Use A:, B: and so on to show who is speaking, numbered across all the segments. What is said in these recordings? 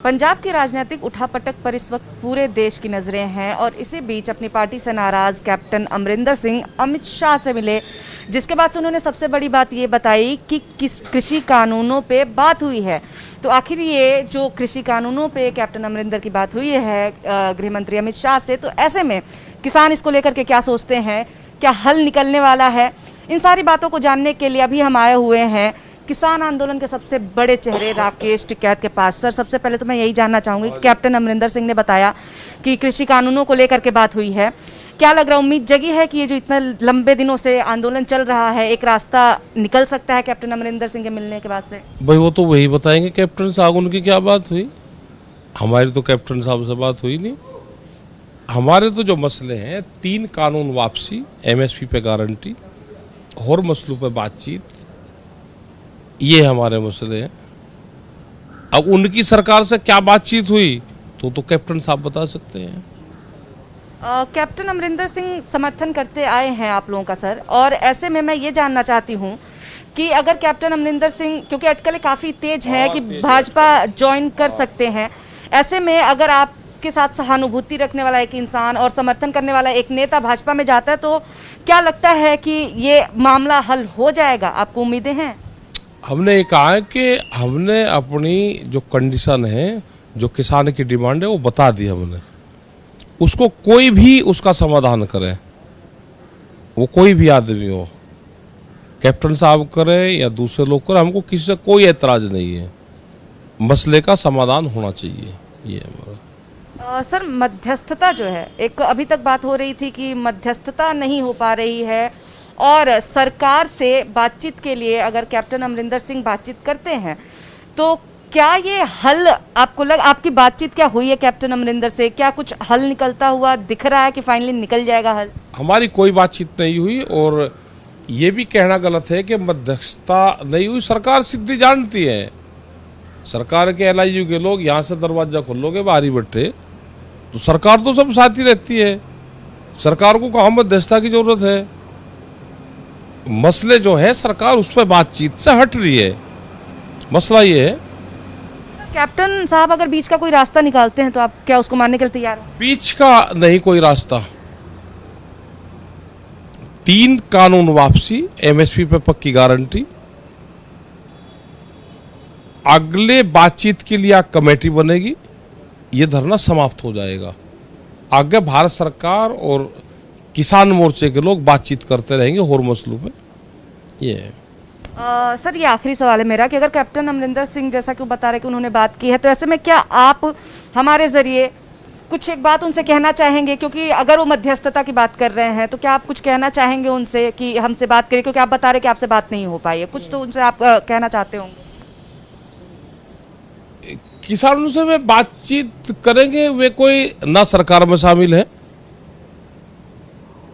A: पंजाब की राजनीतिक उठापटक पर इस वक्त पूरे देश की नजरें हैं और इसी बीच अपनी पार्टी से नाराज कैप्टन अमरिंदर सिंह अमित शाह से मिले, जिसके बाद से उन्होंने सबसे बड़ी बात ये बताई कि किस कृषि कानूनों पे बात हुई है। तो आखिर ये जो कृषि कानूनों पे कैप्टन अमरिंदर की बात हुई है गृह मंत्री अमित शाह से, तो ऐसे में किसान इसको लेकर के क्या सोचते हैं, क्या हल निकलने वाला है, इन सारी बातों को जानने के लिए अभी हम आए हुए हैं किसान आंदोलन के सबसे बड़े चेहरे राकेश टिकैत के पास। सर, सबसे पहले तो मैं यही जानना चाहूंगी, कैप्टन अमरिंदर सिंह ने बताया कि कृषि कानूनों को लेकर के बात हुई है, क्या लग रहा है, उम्मीद जगी है कि ये जो इतना लंबे दिनों से आंदोलन चल रहा है एक रास्ता निकल सकता है कैप्टन अमरिंदर सिंह के मिलने के बाद से?
B: भाई वो तो वही बताएंगे कैप्टन साहब, उनकी क्या बात हुई, हमारी तो कैप्टन साहब से बात हुई नहीं। हमारे तो जो मसले हैं 3 कानून वापसी, एमएसपी पे गारंटी और मसलों पे बातचीत, ये हमारे मसले हैं। अब उनकी सरकार से क्या बातचीत हुई तो कैप्टन साहब बता सकते हैं।
A: कैप्टन अमरिंदर सिंह समर्थन करते आए हैं आप लोगों का सर, और ऐसे में मैं ये जानना चाहती हूं कि अगर कैप्टन अमरिंदर सिंह, क्योंकि अटकलें काफी तेज हैं कि भाजपा ज्वाइन कर सकते हैं, ऐसे में अगर आपके साथ सहानुभूति रखने वाला एक इंसान और समर्थन करने वाला एक नेता भाजपा में जाता है, तो क्या लगता है कि ये मामला हल हो जाएगा? आपको उम्मीदें हैं?
B: हमने ये कहा है कि हमने अपनी जो कंडीशन है, जो किसान की डिमांड है, वो बता दी हमने, उसको कोई भी उसका समाधान करे, वो कोई भी आदमी हो, कैप्टन साहब करे या दूसरे लोग करे, हमको किसी से कोई एतराज नहीं है, मसले का समाधान होना चाहिए, ये हमारा।
A: सर, मध्यस्थता जो है, एक अभी तक बात हो रही थी कि मध्यस्थता नहीं हो पा रही है और सरकार से बातचीत के लिए अगर कैप्टन अमरिंदर सिंह बातचीत करते हैं तो क्या ये हल आपको आपकी बातचीत क्या हुई है कैप्टन अमरिंदर से? क्या कुछ हल निकलता हुआ दिख रहा है कि फाइनली निकल जाएगा हल?
B: हमारी कोई बातचीत नहीं हुई और ये भी कहना गलत है कि मध्यस्थता नहीं हुई। सरकार सिद्धि जानती है, सरकार के एलआईयू के लोग यहाँ से दरवाजा खोलोगे बाहरी बैठे, तो सरकार तो सब साथ ही रहती है, सरकार को कहाँ मध्यस्थता की जरूरत है। मसले जो है सरकार उस पर बातचीत से हट रही है, मसला ये है।
A: कैप्टन साहब अगर बीच का कोई रास्ता निकालते हैं तो आप क्या उसको मानने के लिए तैयार हो?
B: बीच का नहीं कोई रास्ता, 3 कानून वापसी, एमएसपी पे पक्की गारंटी, अगले बातचीत के लिए कमेटी बनेगी, ये धरना समाप्त हो जाएगा। आगे भारत सरकार और किसान मोर्चे के लोग बातचीत करते रहेंगे और मसलों पे। ये है।
A: सर, ये आखिरी सवाल है मेरा कि अगर कैप्टन अमरिंदर सिंह जैसा कि वो बता रहे कि उन्होंने बात की है, तो ऐसे में क्या आप हमारे जरिए कुछ एक बात उनसे कहना चाहेंगे? क्योंकि अगर वो मध्यस्थता की बात कर रहे हैं तो क्या आप कुछ कहना चाहेंगे उनसे कि हमसे बात करें, क्योंकि आप बता रहे कि आपसे बात नहीं हो पाई है, कुछ तो उनसे आप कहना चाहते होंगे?
B: किसानों से वे बातचीत करेंगे, वे कोई ना सरकार में शामिल है।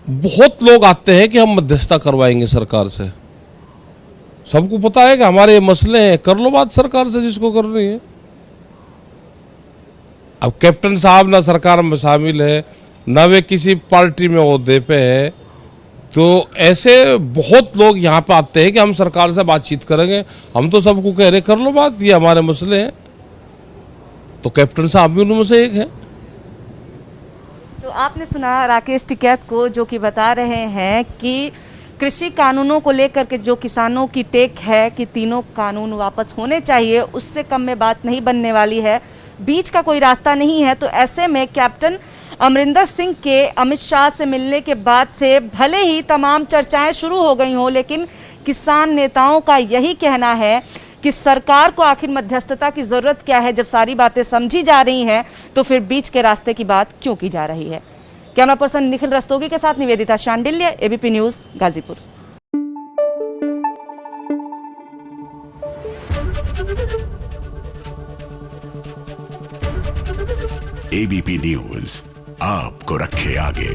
B: बहुत लोग आते हैं कि हम मध्यस्थता करवाएंगे सरकार से, सबको पता है कि हमारे मसले हैं, कर लो बात सरकार से जिसको करनी है। अब कैप्टन साहब ना सरकार में शामिल है, ना वे किसी पार्टी में ओहदे पे है, तो ऐसे बहुत लोग यहाँ पे आते हैं कि हम सरकार से बातचीत करेंगे। हम तो सबको कह रहे कर लो बात, ये हमारे मसले हैं, तो कैप्टन साहब भी उनमें से एक है।
A: तो आपने सुना राकेश टिकैत को, जो कि बता रहे हैं कि कृषि कानूनों को लेकर के जो किसानों की टेक है कि तीनों कानून वापस होने चाहिए, उससे कम में बात नहीं बनने वाली है, बीच का कोई रास्ता नहीं है। तो ऐसे में कैप्टन अमरिंदर सिंह के अमित शाह से मिलने के बाद से भले ही तमाम चर्चाएं शुरू हो गई हों, लेकिन किसान नेताओं का यही कहना है कि सरकार को आखिर मध्यस्थता की जरूरत क्या है? जब सारी बातें समझी जा रही हैं तो फिर बीच के रास्ते की बात क्यों की जा रही है? कैमरा पर्सन निखिल रस्तोगी के साथ Nivedita Shandilya, ABP news, Ghazipur.
C: ABP news आपको रखे आगे।